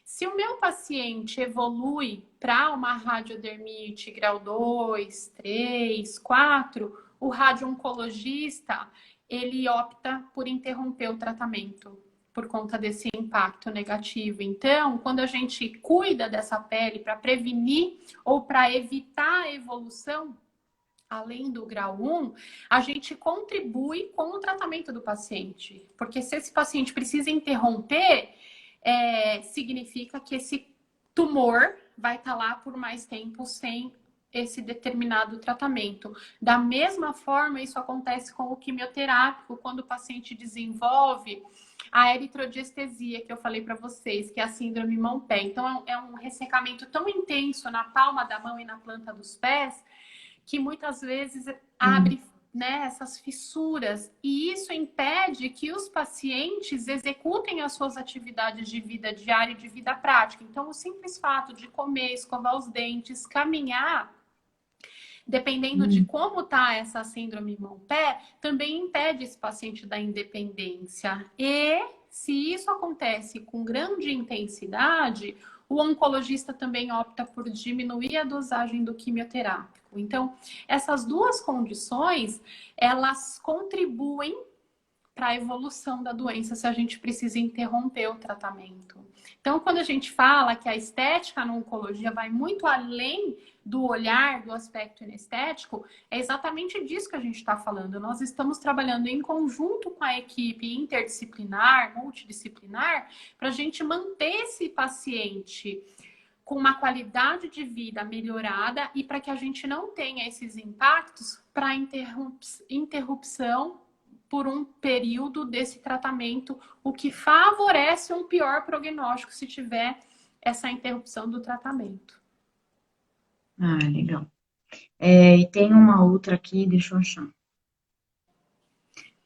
S3: Se o meu paciente evolui para uma radiodermite grau 2, 3, 4, o radio-oncologista, ele opta por interromper o tratamento por conta desse impacto negativo. Então, quando a gente cuida dessa pele para prevenir ou para evitar a evolução, além do grau 1, a gente contribui com o tratamento do paciente. Porque se esse paciente precisa interromper, significa que esse tumor vai estar lá por mais tempo sem esse determinado tratamento. Da mesma forma, isso acontece com o quimioterápico, quando o paciente desenvolve a eritrodierestesia, que eu falei para vocês, que é a síndrome mão-pé. Então, é um ressecamento tão intenso na palma da mão e na planta dos pés, que muitas vezes abre, né, essas fissuras, e isso impede que os pacientes executem as suas atividades de vida diária e de vida prática. Então, o simples fato de comer, escovar os dentes, caminhar, dependendo de como está essa síndrome mão-pé, também impede esse paciente da independência. E se isso acontece com grande intensidade, O oncologista também opta por diminuir a dosagem do quimioterápico. Então, essas duas condições, elas contribuem para a evolução da doença se a gente precisa interromper o tratamento. Então, quando a gente fala que a estética na oncologia vai muito além do olhar, do aspecto inestético, é exatamente disso que a gente está falando. Nós estamos trabalhando em conjunto com a equipe interdisciplinar, multidisciplinar, para a gente manter esse paciente com uma qualidade de vida melhorada e para que a gente não tenha esses impactos para interrupção por um período desse tratamento, o que favorece um pior prognóstico se tiver essa interrupção do tratamento.
S2: Ah, legal. E tem uma outra aqui, deixa eu achar.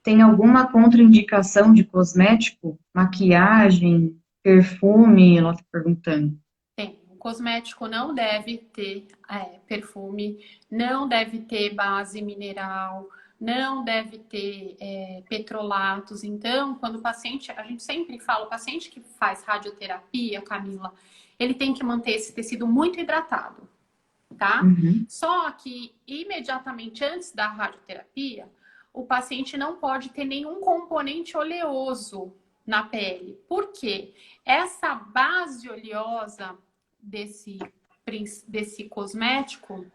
S2: Tem alguma contraindicação de cosmético? Maquiagem, perfume? Ela está perguntando.
S3: Tem. O cosmético não deve ter perfume, não deve ter base mineral, não deve ter petrolatos. Então, quando o paciente, a gente sempre fala, o paciente que faz radioterapia, Camila, ele tem que manter esse tecido muito hidratado, tá?
S2: Uhum.
S3: Só que imediatamente antes da radioterapia, o paciente não pode ter nenhum componente oleoso na pele. Por quê? Essa base oleosa desse cosmético,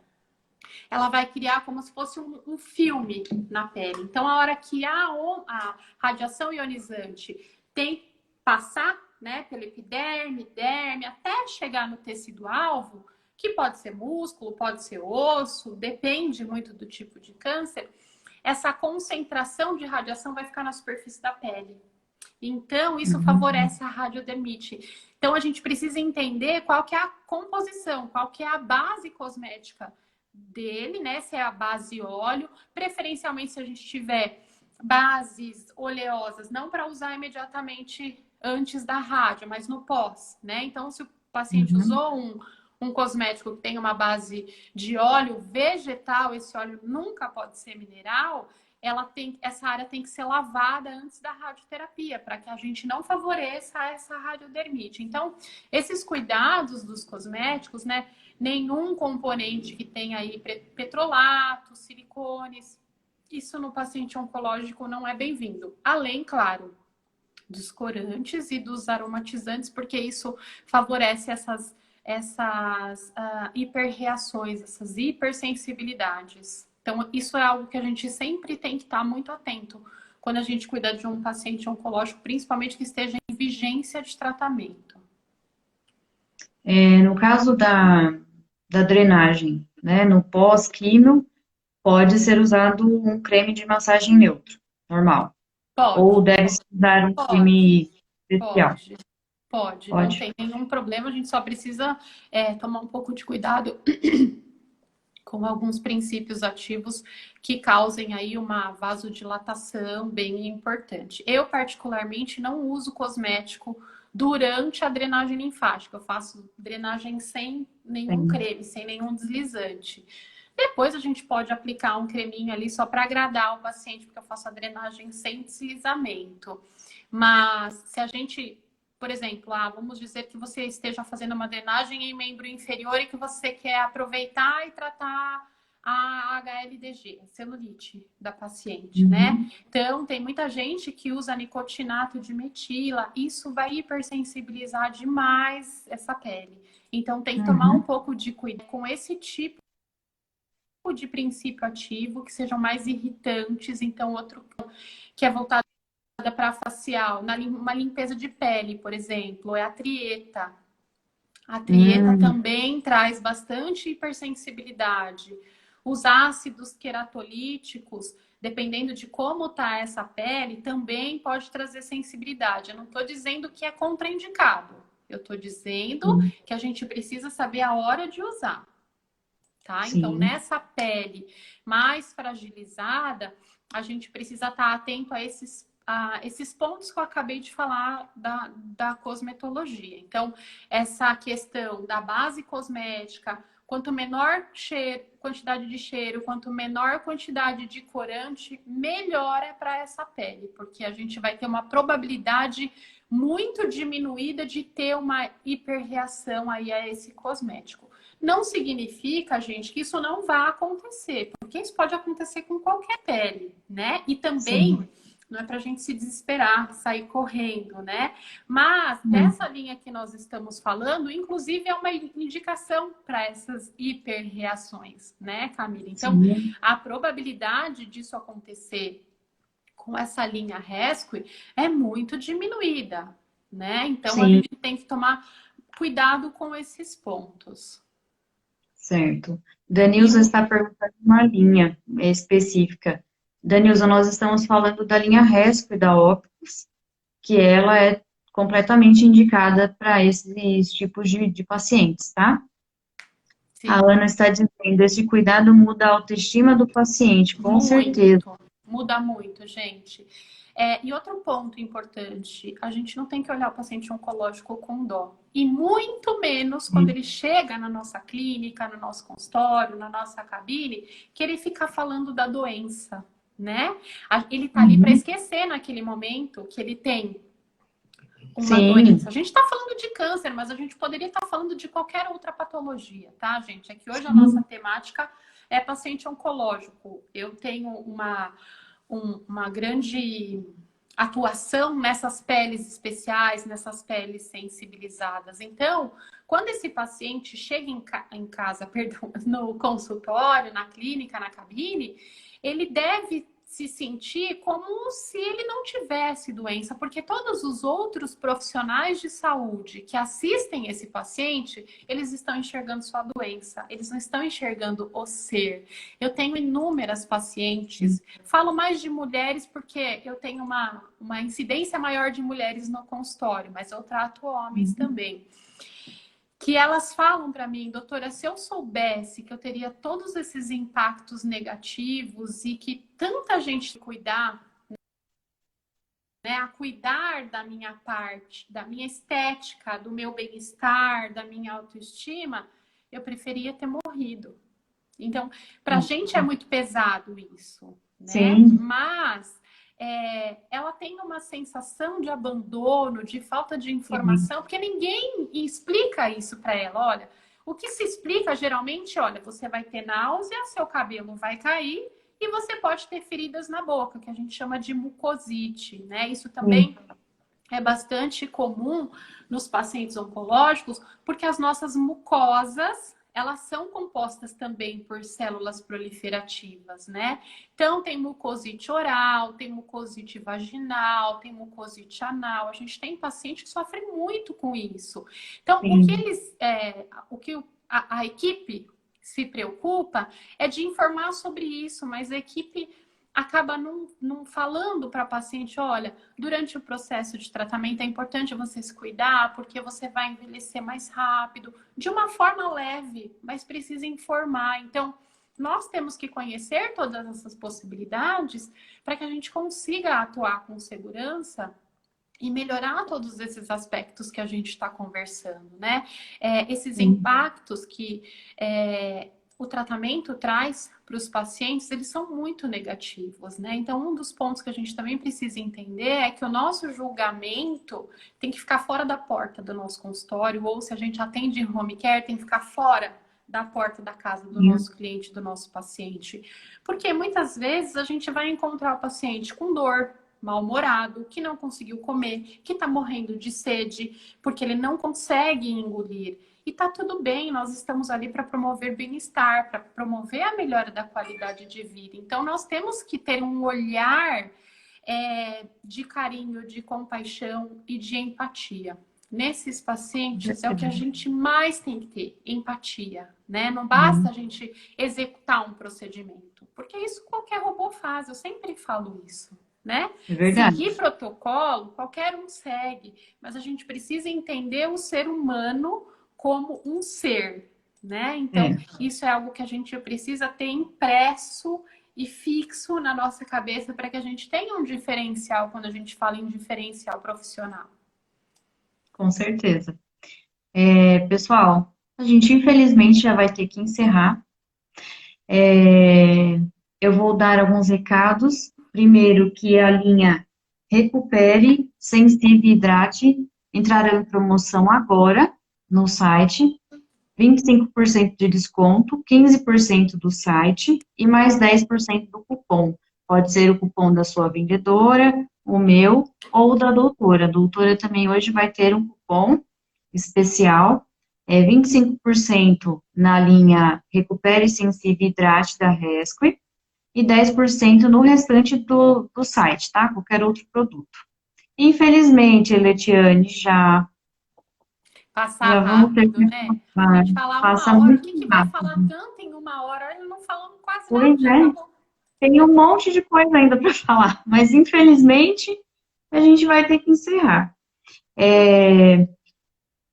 S3: ela vai criar como se fosse um filme na pele. Então, a hora que a radiação ionizante tem que passar, né, pelo epiderme, derme, até chegar no tecido-alvo, que pode ser músculo, pode ser osso, depende muito do tipo de câncer, essa concentração de radiação vai ficar na superfície da pele. Então, isso favorece a radiodermite. Então, a gente precisa entender qual que é a composição, qual que é a base cosmética dele, né? Se é a base óleo, preferencialmente se a gente tiver bases oleosas, não para usar imediatamente antes da rádio, mas no pós, né? Então, se o paciente usou um cosmético que tem uma base de óleo vegetal, esse óleo nunca pode ser mineral, essa área tem que ser lavada antes da radioterapia, para que a gente não favoreça essa radiodermite. Então, esses cuidados dos cosméticos, né? Nenhum componente que tenha aí petrolatos, silicones, isso no paciente oncológico não é bem-vindo. Além, claro, dos corantes e dos aromatizantes, porque isso favorece essas hiperreações, essas hipersensibilidades. Então, isso é algo que a gente sempre tem que estar muito atento quando a gente cuida de um paciente oncológico, principalmente que esteja em vigência de tratamento.
S2: No caso da drenagem, né, no pós-químio, pode ser usado um creme de massagem neutro, normal.
S3: Pode.
S2: Ou deve-se usar um creme especial?
S3: Pode, não tem nenhum problema, a gente só precisa tomar um pouco de cuidado com alguns princípios ativos que causem aí uma vasodilatação bem importante. Eu, particularmente, não uso cosmético durante a drenagem linfática. Eu faço drenagem sem nenhum creme, sem nenhum deslizante. Depois a gente pode aplicar um creminho ali só para agradar o paciente, porque eu faço a drenagem sem deslizamento. Mas se a gente, por exemplo, vamos dizer que você esteja fazendo uma drenagem em membro inferior e que você quer aproveitar e tratar a HLDG, a celulite da paciente, né? Então, tem muita gente que usa nicotinato de metila, isso vai hipersensibilizar demais essa pele. Então, tem que tomar um pouco de cuidado com esse tipo de princípio ativo, que sejam mais irritantes. Então, outro que é voltado para facial, uma limpeza de pele, por exemplo, é a trieta. A trieta também traz bastante hipersensibilidade. Os ácidos queratolíticos, dependendo de como tá essa pele, também pode trazer sensibilidade. Eu não estou dizendo que é contraindicado. Eu estou dizendo que a gente precisa saber a hora de usar. Tá? Então, nessa pele mais fragilizada, a gente precisa estar atento a esses pontos que eu acabei de falar da cosmetologia. Então, essa questão da base cosmética, quanto menor quantidade de cheiro, quanto menor quantidade de corante, melhor é para essa pele, porque a gente vai ter uma probabilidade muito diminuída de ter uma hiperreação aí a esse cosmético. Não significa, gente, que isso não vá acontecer, porque isso pode acontecer com qualquer pele, né? E também
S2: Sim.
S3: não é pra gente se desesperar, sair correndo, né? Mas dessa linha que nós estamos falando, inclusive é uma indicação para essas hiperreações, né, Camila? Então,
S2: Sim.
S3: a probabilidade disso acontecer com essa linha Rescue é muito diminuída, né? Então, a
S2: Sim.
S3: gente tem que tomar cuidado com esses pontos.
S2: Certo.
S3: E
S2: Danilza está perguntando uma linha específica. Danilza, nós estamos falando da linha Rescue da Optus, que ela é completamente indicada para esses tipos de pacientes, tá? A
S3: sim,
S2: Ana está dizendo, esse cuidado muda a autoestima do paciente, com certeza.
S3: muito, muda muito, gente. E outro ponto importante, a gente não tem que olhar o paciente oncológico com dó. E muito menos quando ele chega na nossa clínica, no nosso consultório, na nossa cabine, que ele fica falando da doença, né? Ele tá ali para
S2: Uhum.
S3: esquecer naquele momento que ele tem uma
S2: Sim,
S3: doença. A gente está falando de câncer, mas a gente poderia estar falando de qualquer outra patologia, tá, gente? É que hoje a nossa
S2: sim,
S3: temática é paciente oncológico. Eu tenho uma grande atuação nessas peles especiais, nessas peles sensibilizadas. Então, quando esse paciente chega em casa, perdão, no consultório, na clínica, na cabine, ele deve se sentir como se ele não tivesse doença, porque todos os outros profissionais de saúde que assistem esse paciente, eles estão enxergando sua doença, eles não estão enxergando o ser. Eu tenho inúmeras pacientes, falo mais de mulheres porque eu tenho uma incidência maior de mulheres no consultório, mas eu trato homens também. Que elas falam para mim, doutora, se eu soubesse que eu teria todos esses impactos negativos e que tanta gente cuidar, né, a cuidar da minha parte, da minha estética, do meu bem-estar, da minha autoestima, eu preferia ter morrido. Então, para a gente é muito pesado isso, né?
S2: sim,
S3: Mas ela tem uma sensação de abandono, de falta de informação, porque ninguém explica isso para ela. Olha, o que se explica geralmente, olha, você vai ter náusea, seu cabelo vai cair e você pode ter feridas na boca, que a gente chama de mucosite, né? Isso
S2: sim,
S3: também é bastante comum nos pacientes oncológicos, porque as nossas mucosas, elas são compostas também por células proliferativas, né? Então, tem mucosite oral, tem mucosite vaginal, tem mucosite anal. A gente tem paciente que sofre muito com isso. Então,
S2: sim.
S3: o que a equipe se preocupa é de informar sobre isso, mas a equipe acaba não falando para a paciente, olha, durante o processo de tratamento é importante você se cuidar, porque você vai envelhecer mais rápido, de uma forma leve, mas precisa informar. Então, nós temos que conhecer todas essas possibilidades para que a gente consiga atuar com segurança e melhorar todos esses aspectos que a gente está conversando, né? Esses impactos que o tratamento traz para os pacientes, eles são muito negativos, né? Então, um dos pontos que a gente também precisa entender é que o nosso julgamento tem que ficar fora da porta do nosso consultório, ou se a gente atende em home care, tem que ficar fora da porta da casa do nosso cliente, do nosso paciente. Porque muitas vezes a gente vai encontrar o paciente com dor, mal-humorado, que não conseguiu comer, que está morrendo de sede, porque ele não consegue engolir. E tá tudo bem, nós estamos ali para promover bem-estar, para promover a melhora da qualidade de vida. Então, nós temos que ter um olhar de carinho, de compaixão e de empatia. Nesses pacientes é o que a gente mais tem que ter, empatia, né? Não basta a gente executar um procedimento, porque isso qualquer robô faz, eu sempre falo isso, né?
S2: É verdade.
S3: Seguir protocolo, qualquer um segue, mas a gente precisa entender o ser humano como um ser, né? Então, isso é algo que a gente precisa ter impresso e fixo na nossa cabeça para que a gente tenha um diferencial quando a gente fala em diferencial profissional.
S2: Com certeza. Pessoal, a gente infelizmente já vai ter que encerrar. Eu vou dar alguns recados. Primeiro, que a linha Recupere Sensive Hidrate entrarão em promoção agora no site. 25% de desconto, 15% do site e mais 10% do cupom. Pode ser o cupom da sua vendedora, o meu ou da doutora. A doutora também hoje vai ter um cupom especial, 25% na linha Recupere Sensive Hidrate da Rescue e 10% no restante do site, tá? Qualquer outro produto. Infelizmente, Eletiane, já
S3: Passar
S2: vamos ter
S3: rápido,
S2: que
S3: né? A
S2: acabar.
S3: gente falar
S2: Passa
S3: uma hora, o
S2: muito
S3: que que vai falar
S2: rápido.
S3: tanto em uma hora? Olha, não falamos quase nada,
S2: Pois
S3: já
S2: é,
S3: acabou.
S2: tem um monte de coisa ainda para falar, mas infelizmente a gente vai ter que encerrar.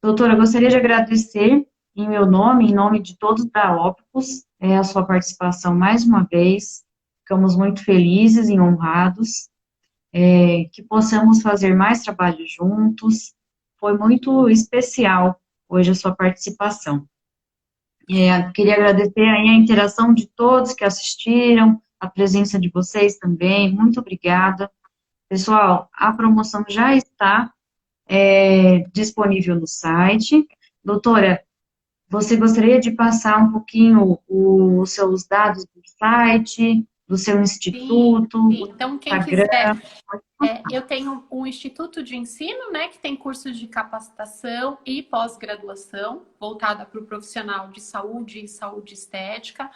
S2: Doutora, gostaria de agradecer em meu nome, em nome de todos da Ópicos, a sua participação mais uma vez. Ficamos muito felizes e honrados, que possamos fazer mais trabalho juntos. Foi muito especial hoje a sua participação. Queria agradecer aí a interação de todos que assistiram, a presença de vocês também, muito obrigada. Pessoal, a promoção já está disponível no site. Doutora, você gostaria de passar um pouquinho os seus dados do site, do seu
S3: Sim,
S2: instituto,
S3: sim.
S2: o
S3: Então, quem
S2: Instagram?
S3: quiser, eu tenho um instituto de ensino, né, que tem cursos de capacitação e pós-graduação voltada para o profissional de saúde e saúde estética.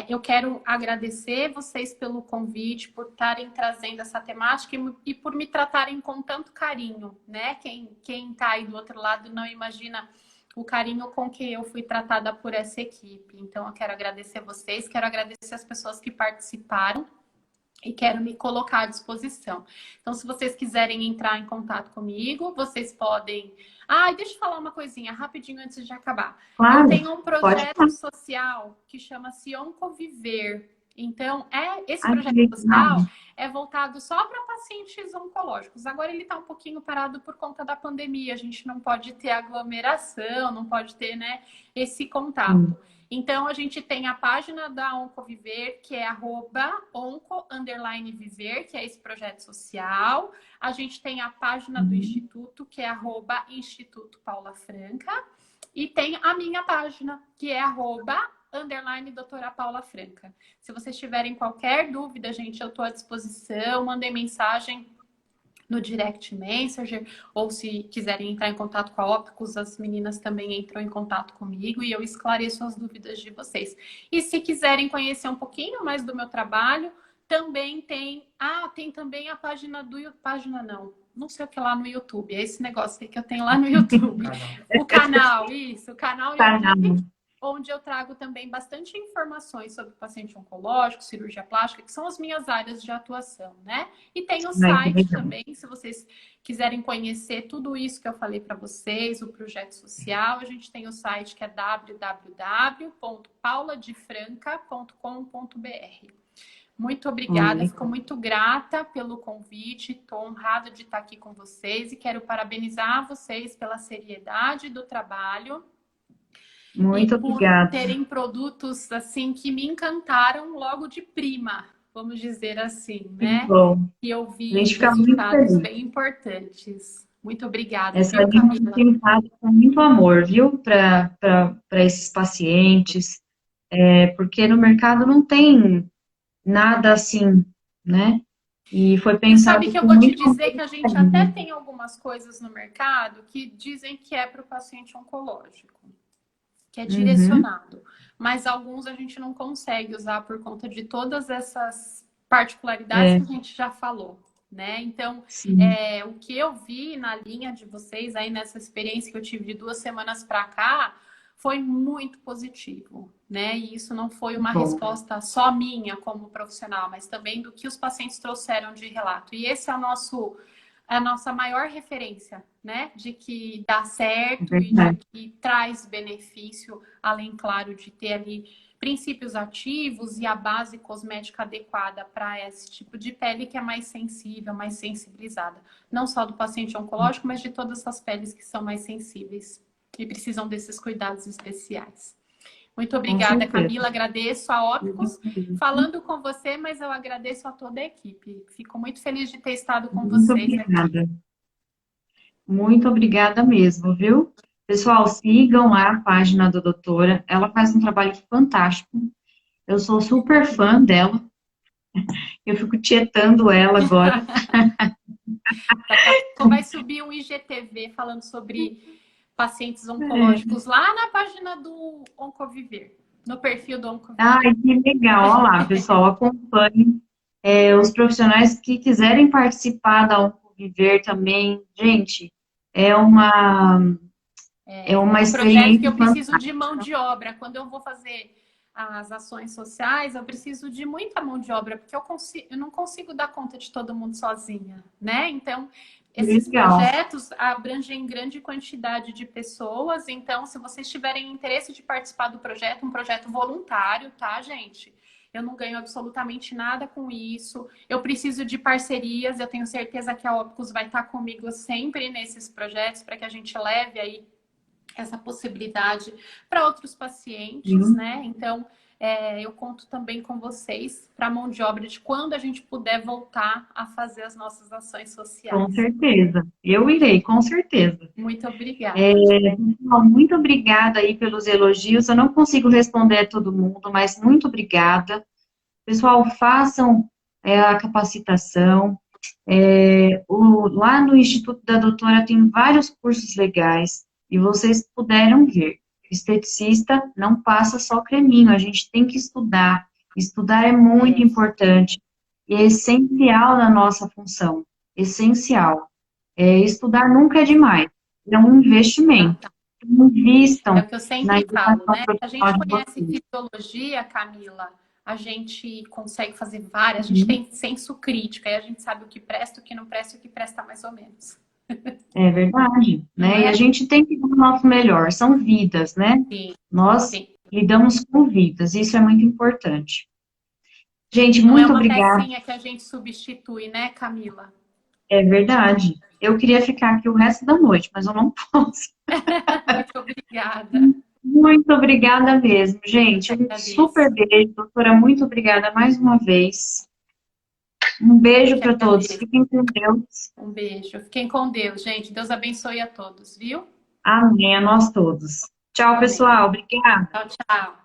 S3: Eu quero agradecer vocês pelo convite, por estarem trazendo essa temática e por me tratarem com tanto carinho, né? Quem está aí do outro lado não imagina o carinho com que eu fui tratada por essa equipe. Então, eu quero agradecer vocês, quero agradecer as pessoas que participaram e quero me colocar à disposição. Então, se vocês quiserem entrar em contato comigo, vocês podem... deixa eu falar uma coisinha rapidinho antes de acabar. Eu
S2: Claro,
S3: tenho um
S2: pode
S3: projeto
S2: falar.
S3: social que chama-se Oncoviver. Então, esse
S2: Ai, que
S3: projeto
S2: legal.
S3: social é voltado só para pacientes oncológicos. Agora ele está um pouquinho parado por conta da pandemia. A gente não pode ter aglomeração, não pode ter, né, esse contato. Então, a gente tem a página da Oncoviver, que é @onco_viver, que é esse projeto social. A gente tem a página do Instituto, que é @Instituto Paula Franca. E tem a minha página, que é @doutora Paula Franca. Se vocês tiverem qualquer dúvida, gente, eu estou à disposição. Mandem mensagem no Direct Messenger, ou se quiserem entrar em contato com a Ópicos, as meninas também entram em contato comigo e eu esclareço as dúvidas de vocês. E se quiserem conhecer um pouquinho mais do meu trabalho, também tem... tem também a página do... Página não sei o que lá no YouTube. É esse negócio aí que eu tenho lá no YouTube. O canal, isso. O canal YouTube, onde eu trago também bastante informações sobre paciente oncológico, cirurgia plástica, que são as minhas áreas de atuação, né? E tem o site também, se vocês quiserem conhecer tudo isso que eu falei para vocês, o projeto social, a gente tem o site que é www.pauladefranca.com.br. Muito obrigada, fico muito grata pelo convite, estou honrada de estar aqui com vocês e quero parabenizar vocês pela seriedade do trabalho.
S2: Muito obrigada.
S3: Por terem produtos assim que me encantaram logo de prima, vamos dizer assim, né?
S2: Bom,
S3: E eu vi
S2: a gente fica muito
S3: resultados
S2: feliz.
S3: bem importantes. Muito obrigada,
S2: Essa
S3: viu,
S2: linha
S3: Camila?
S2: tem pensado com muito amor, viu, para esses pacientes, porque no mercado não tem nada assim, né? E foi
S3: E sabe
S2: pensado
S3: que eu
S2: com
S3: vou te
S2: muito
S3: dizer que a gente até
S2: carinho.
S3: tem algumas coisas no mercado que dizem que é para o paciente oncológico, que é direcionado. Mas alguns a gente não consegue usar por conta de todas essas particularidades que a gente já falou, né? Então, o que eu vi na linha de vocês aí nessa experiência que eu tive de 2 semanas para cá foi muito positivo, né? E isso não foi uma resposta só minha como profissional, mas também do que os pacientes trouxeram de relato. E esse é a nossa maior referência, né? De que dá certo e de que traz benefício, além, claro, de ter ali princípios ativos e a base cosmética adequada para esse tipo de pele que é mais sensível, mais sensibilizada. Não só do paciente oncológico, mas de todas essas peles que são mais sensíveis e precisam desses cuidados especiais. Muito obrigada, Camila. Agradeço a Ópicos falando com você, mas eu agradeço a toda a equipe. Fico muito feliz de ter estado com vocês aqui.
S2: Muito obrigada mesmo, viu? Pessoal, sigam lá a página da doutora. Ela faz um trabalho fantástico. Eu sou super fã dela. Eu fico tietando ela agora.
S3: Daqui a pouco vai subir um IGTV falando sobre pacientes oncológicos lá na página do Oncoviver, no perfil do Oncoviver.
S2: Ai, que legal. Olha lá, pessoal, acompanhem. Os profissionais que quiserem participar da Oncoviver também, gente, é uma, é uma
S3: Um projeto que
S2: experiência
S3: eu preciso
S2: fantástica.
S3: de mão de obra. Quando eu vou fazer as ações sociais, eu preciso de muita mão de obra, porque eu não consigo dar conta de todo mundo sozinha, né? Então, esses
S2: Legal.
S3: projetos abrangem grande quantidade de pessoas. Então, se vocês tiverem interesse de participar do projeto, um projeto voluntário, tá, gente? Eu não ganho absolutamente nada com isso. Eu preciso de parcerias. Eu tenho certeza que a Opcos vai estar comigo sempre nesses projetos para que a gente leve aí essa possibilidade para outros pacientes,
S2: Sim,
S3: né? Então, eu conto também com vocês para a mão de obra de quando a gente puder voltar a fazer as nossas ações
S2: com
S3: sociais.
S2: certeza. Eu irei, com certeza.
S3: Muito obrigada.
S2: Pessoal, muito obrigada aí pelos elogios. Eu não consigo responder a todo mundo, mas muito obrigada. Pessoal, façam a capacitação. Lá no Instituto da Doutora tem vários cursos legais e vocês puderam ver. Esteticista não passa só creminho, a gente tem que estudar. Estudar é muito
S3: É,
S2: importante e é essencial na nossa função. Essencial. Estudar nunca é demais, é um investimento.
S3: exatamente. É
S2: Invistam
S3: o que eu
S2: na
S3: sempre falo,
S2: educação
S3: né? A
S2: profissional
S3: gente
S2: de
S3: conhece
S2: vocês.
S3: fisiologia, Camila, a gente consegue fazer várias, a gente
S2: Uhum.
S3: tem senso crítico, aí a gente sabe o que presta, o que não presta e o que presta mais ou menos.
S2: É verdade,
S3: Não
S2: né? E a
S3: é?
S2: gente tem que dar o nosso melhor, são vidas, né?
S3: Sim,
S2: Nós
S3: sim.
S2: lidamos com vidas, isso é muito importante. Gente,
S3: Não é
S2: muito
S3: uma
S2: obrigada,
S3: pecinha que a gente substitui, né, Camila?
S2: é verdade. Eu queria ficar aqui o resto da noite, mas eu não posso.
S3: Muito obrigada.
S2: Muito obrigada mesmo,
S3: Eu
S2: gente.
S3: que
S2: Um super
S3: agradeço.
S2: beijo, doutora, muito obrigada mais uma vez. Um
S3: Eu
S2: beijo
S3: que
S2: para todos,
S3: agradeço.
S2: fiquem com Deus.
S3: Um beijo. Fiquem com Deus, gente. Deus abençoe a todos, viu?
S2: Amém, a nós todos. Tchau,
S3: Amém.
S2: pessoal, obrigada.
S3: Tchau, tchau.